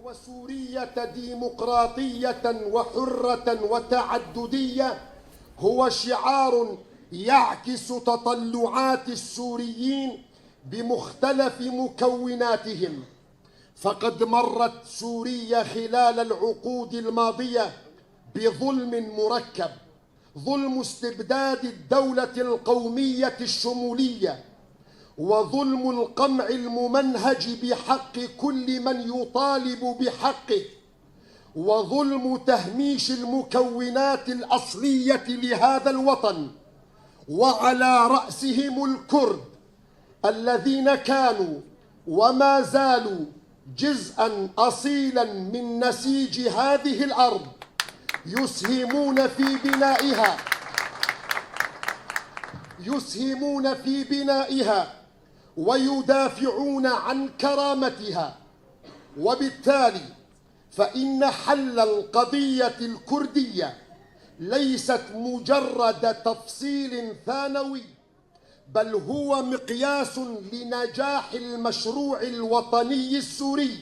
وسورية ديمقراطية وحرة وتعددية هو شعار يعكس تطلعات السوريين بمختلف مكوناتهم. فقد مرت سوريا خلال العقود الماضية بظلم مركب، ظلم استبداد الدولة القومية الشمولية، وظلم القمع الممنهج بحق كل من يطالب بحقه، وظلم تهميش المكونات الأصلية لهذا الوطن، وعلى رأسهم الكرد الذين كانوا وما زالوا جزءا أصيلا من نسيج هذه الأرض، يسهمون في بنائها ويدافعون عن كرامتها. وبالتالي فإن حل القضية الكردية ليست مجرد تفصيل ثانوي، بل هو مقياس لنجاح المشروع الوطني السوري